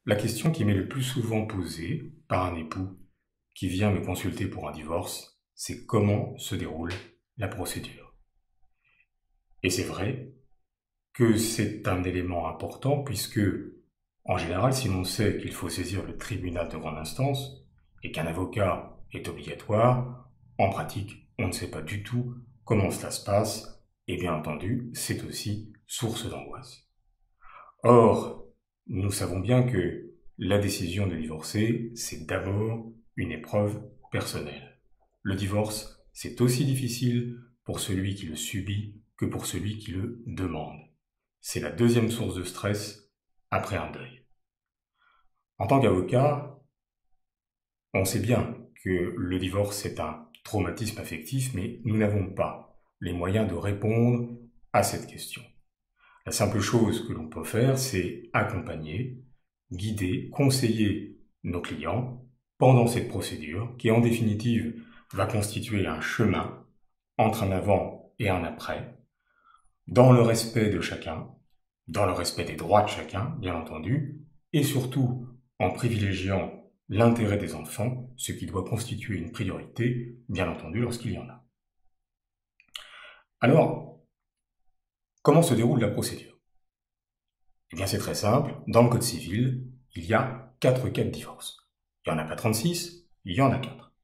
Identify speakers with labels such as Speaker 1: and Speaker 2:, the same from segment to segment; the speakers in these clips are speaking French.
Speaker 1: La question qui m'est le plus souvent posée par un époux qui vient me consulter pour un divorce, c'est comment se déroule la procédure. Et c'est vrai que c'est un élément important puisque, en général, si l'on sait qu'il faut saisir le tribunal de grande instance et qu'un avocat est obligatoire, en pratique, on ne sait pas du tout comment cela se passe et bien entendu, c'est aussi source d'angoisse. Or, nous savons bien que la décision de divorcer, c'est d'abord une épreuve personnelle. Le divorce, c'est aussi difficile pour celui qui le subit que pour celui qui le demande. C'est la deuxième source de stress après un deuil. En tant qu'avocat, on sait bien que le divorce est un traumatisme affectif, mais nous n'avons pas les moyens de répondre à cette question. La simple chose que l'on peut faire, c'est accompagner, guider, conseiller nos clients pendant cette procédure qui, en définitive, va constituer un chemin entre un avant et un après, dans le respect de chacun, dans le respect des droits de chacun, bien entendu, et surtout en privilégiant l'intérêt des enfants, ce qui doit constituer une priorité, bien entendu, lorsqu'il y en a. Alors, comment se déroule la procédure ? Eh bien, c'est très simple. Dans le Code civil, il y a 4 cas de divorce. Il n'y en a pas 36, il y en a 4.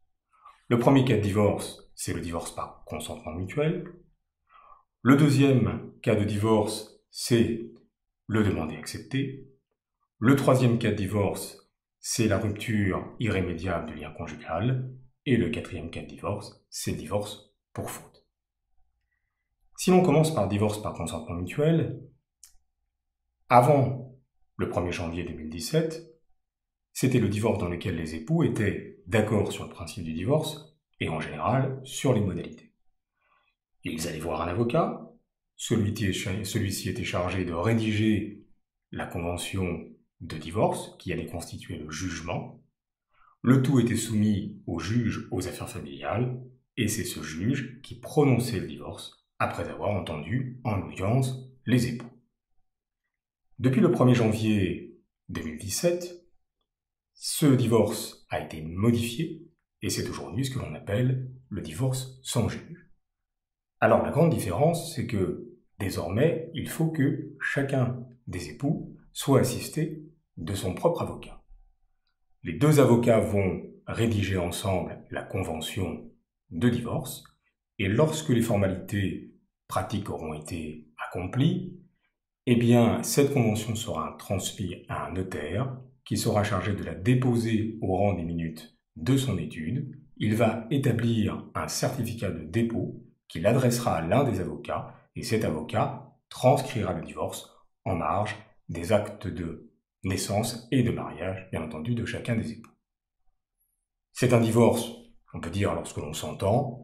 Speaker 1: Le premier cas de divorce, c'est le divorce par consentement mutuel. Le deuxième cas de divorce, c'est le demandé accepté. Le troisième cas de divorce, c'est la rupture irrémédiable du lien conjugal. Et le quatrième cas de divorce, c'est le divorce pour faute. Si l'on commence par le divorce par consentement mutuel, avant le 1er janvier 2017, c'était le divorce dans lequel les époux étaient d'accord sur le principe du divorce et en général sur les modalités. Ils allaient voir un avocat, celui-ci était chargé de rédiger la convention de divorce qui allait constituer le jugement. Le tout était soumis au juge aux affaires familiales et c'est ce juge qui prononçait le divorce après avoir entendu en audience les époux. Depuis le 1er janvier 2017, ce divorce a été modifié et c'est aujourd'hui ce que l'on appelle le divorce sans juge. Alors la grande différence, c'est que désormais, il faut que chacun des époux soit assisté de son propre avocat. Les 2 avocats vont rédiger ensemble la convention de divorce et lorsque les formalités pratiques auront été accomplies, eh bien, cette convention sera transmise à un notaire qui sera chargé de la déposer au rang des minutes de son étude. Il va établir un certificat de dépôt qu'il adressera à l'un des avocats et cet avocat transcrira le divorce en marge des actes de naissance et de mariage, bien entendu, de chacun des époux. C'est un divorce, on peut dire lorsque l'on s'entend,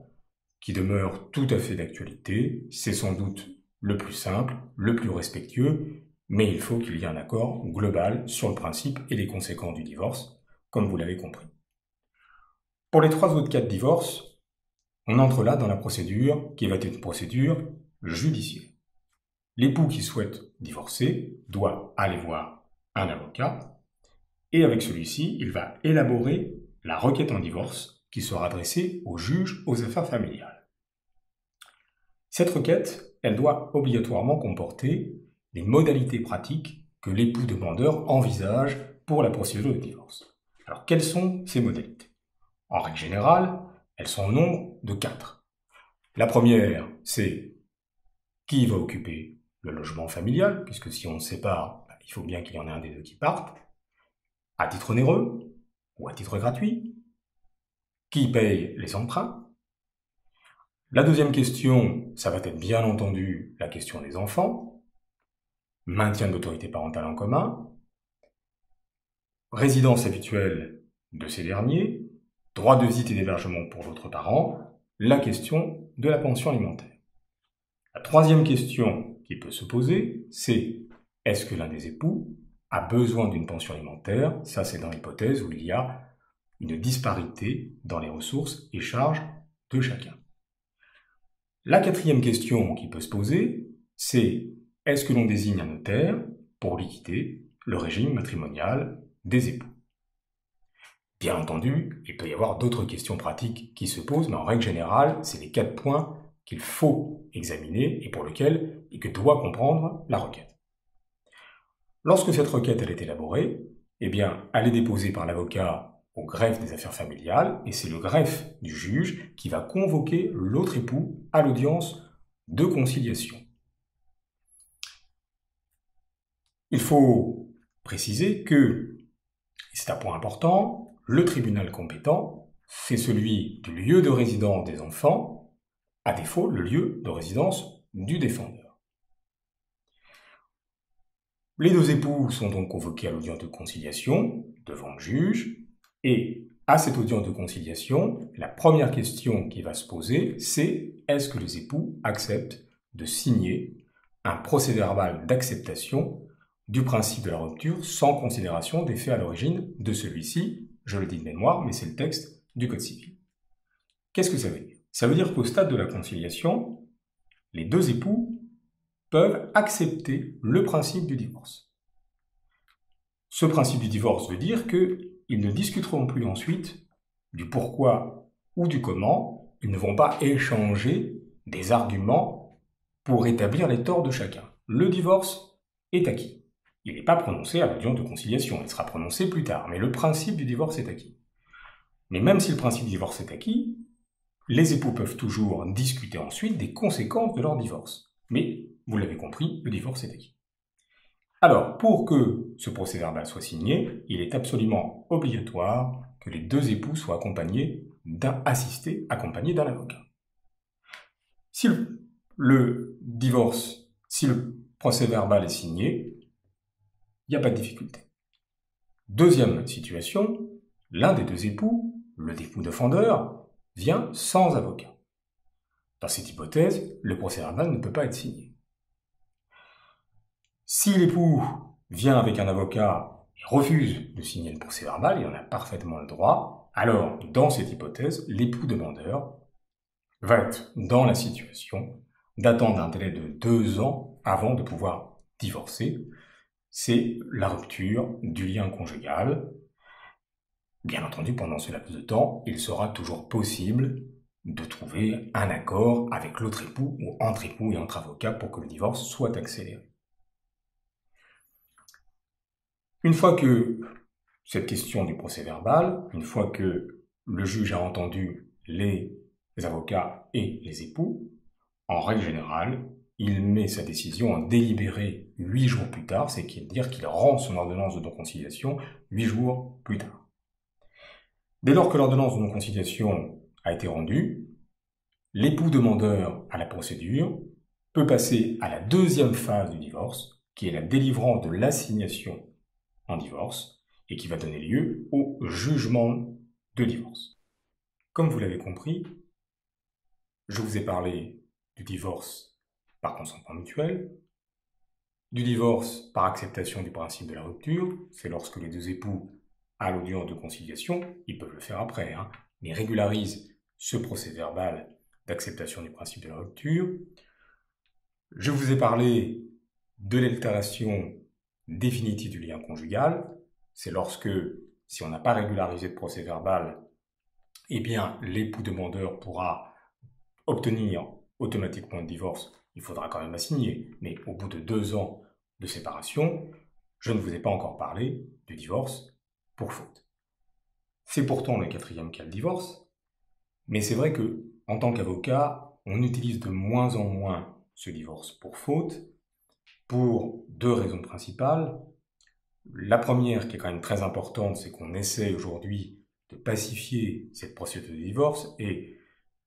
Speaker 1: qui demeure tout à fait d'actualité. C'est sans doute le plus simple, le plus respectueux, mais il faut qu'il y ait un accord global sur le principe et les conséquences du divorce, comme vous l'avez compris. Pour les 3 autres cas de divorce, on entre là dans la procédure qui va être une procédure judiciaire. L'époux qui souhaite divorcer doit aller voir un avocat et avec celui-ci, il va élaborer la requête en divorce qui sera adressée au juge aux affaires familiales. Cette requête, elle doit obligatoirement comporter les modalités pratiques que l'époux demandeur envisage pour la procédure de divorce. Alors, quelles sont ces modalités ? En règle générale, elles sont au nombre de 4. La première, c'est qui va occuper le logement familial, puisque si on se sépare, il faut bien qu'il y en ait un des 2 qui parte, à titre onéreux ou à titre gratuit, qui paye les emprunts. La deuxième question, ça va être bien entendu la question des enfants, maintien de l'autorité parentale en commun, résidence habituelle de ces derniers, droit de visite et d'hébergement pour l'autre parent, la question de la pension alimentaire. La troisième question qui peut se poser, c'est est-ce que l'un des époux a besoin d'une pension alimentaire ? Ça, c'est dans l'hypothèse où il y a une disparité dans les ressources et charges de chacun. La quatrième question qui peut se poser, c'est est-ce que l'on désigne un notaire pour liquider le régime matrimonial des époux. Bien entendu, il peut y avoir d'autres questions pratiques qui se posent, mais en règle générale, c'est les 4 points qu'il faut examiner et pour lesquels et que doit comprendre la requête. Lorsque cette requête elle est élaborée, eh bien, elle est déposée par l'avocat au greffe des affaires familiales et c'est le greffe du juge qui va convoquer l'autre époux à l'audience de conciliation. Il faut préciser que, et c'est un point important, le tribunal compétent, c'est celui du lieu de résidence des enfants, à défaut le lieu de résidence du défendeur. Les 2 époux sont donc convoqués à l'audience de conciliation devant le juge et à cette audience de conciliation, la première question qui va se poser, c'est est-ce que les époux acceptent de signer un procès-verbal d'acceptation du principe de la rupture sans considération des faits à l'origine de celui-ci. Je le dis de mémoire, mais c'est le texte du Code civil. Qu'est-ce que ça veut dire? Ça veut dire qu'au stade de la conciliation, les 2 époux peuvent accepter le principe du divorce. Ce principe du divorce veut dire qu'ils ne discuteront plus ensuite du pourquoi ou du comment, ils ne vont pas échanger des arguments pour établir les torts de chacun. Le divorce est acquis. Il n'est pas prononcé à l'audience de conciliation, il sera prononcé plus tard, mais le principe du divorce est acquis. Mais même si le principe du divorce est acquis, les époux peuvent toujours discuter ensuite des conséquences de leur divorce. Mais, vous l'avez compris, le divorce est acquis. Alors, pour que ce procès-verbal soit signé, il est absolument obligatoire que les 2 époux soient accompagnés d'un avocat. Si le procès-verbal est signé, il n'y a pas de difficulté. Deuxième situation, l'un des 2 époux, le époux défendeur, vient sans avocat. Dans cette hypothèse, le procès-verbal ne peut pas être signé. Si l'époux vient avec un avocat et refuse de signer le procès-verbal, il en a parfaitement le droit, alors, dans cette hypothèse, l'époux demandeur va être dans la situation d'attendre un délai de 2 ans avant de pouvoir divorcer. C'est la rupture du lien conjugal. Bien entendu, pendant ce laps de temps, il sera toujours possible de trouver un accord avec l'autre époux ou entre époux et entre avocats pour que le divorce soit accéléré. Une fois que cette question du procès-verbal, une fois que le juge a entendu les avocats et les époux, en règle générale, il met sa décision en délibéré 8 jours plus tard, c'est-à-dire qu'il rend son ordonnance de non-conciliation 8 jours plus tard. Dès lors que l'ordonnance de non-conciliation a été rendue, l'époux demandeur à la procédure peut passer à la 2e phase du divorce, qui est la délivrance de l'assignation en divorce, et qui va donner lieu au jugement de divorce. Comme vous l'avez compris, je vous ai parlé du divorce par consentement mutuel, du divorce par acceptation du principe de la rupture, c'est lorsque les 2 époux, à l'audience de conciliation, ils peuvent le faire après, mais régularisent ce procès-verbal d'acceptation du principe de la rupture. Je vous ai parlé de l'altération définitive du lien conjugal, c'est lorsque, si on n'a pas régularisé de procès-verbal, eh bien, l'époux demandeur pourra obtenir automatiquement le divorce. Il faudra quand même assigner, mais au bout de 2 ans de séparation, je ne vous ai pas encore parlé du divorce pour faute. C'est pourtant le 4e cas de divorce, mais c'est vrai que, en tant qu'avocat, on utilise de moins en moins ce divorce pour faute, pour 2 raisons principales. La première, qui est quand même très importante, c'est qu'on essaie aujourd'hui de pacifier cette procédure de divorce, et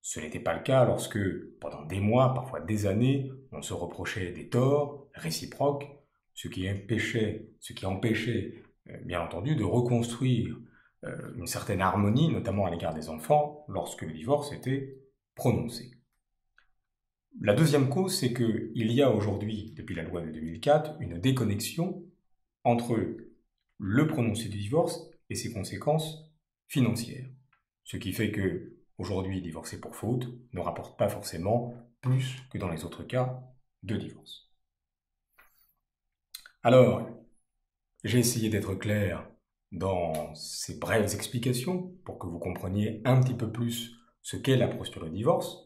Speaker 1: ce n'était pas le cas lorsque, pendant des mois, parfois des années, on se reprochait des torts réciproques, ce qui empêchait, bien entendu, de reconstruire une certaine harmonie, notamment à l'égard des enfants, lorsque le divorce était prononcé. La deuxième cause, c'est qu'il y a aujourd'hui, depuis la loi de 2004, une déconnexion entre le prononcé du divorce et ses conséquences financières. Ce qui fait que, aujourd'hui, divorcer pour faute ne rapporte pas forcément plus que dans les autres cas de divorce. Alors, j'ai essayé d'être clair dans ces brèves explications pour que vous compreniez un petit peu plus ce qu'est la procédure de divorce.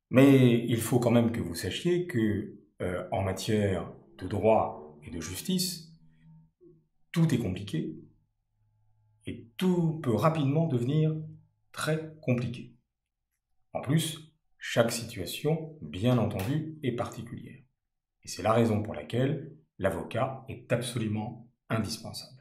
Speaker 1: Mais il faut quand même que vous sachiez que, en matière de droit et de justice, tout est compliqué et tout peut rapidement devenir très compliqué. En plus, chaque situation, bien entendu, est particulière. Et c'est la raison pour laquelle l'avocat est absolument indispensable.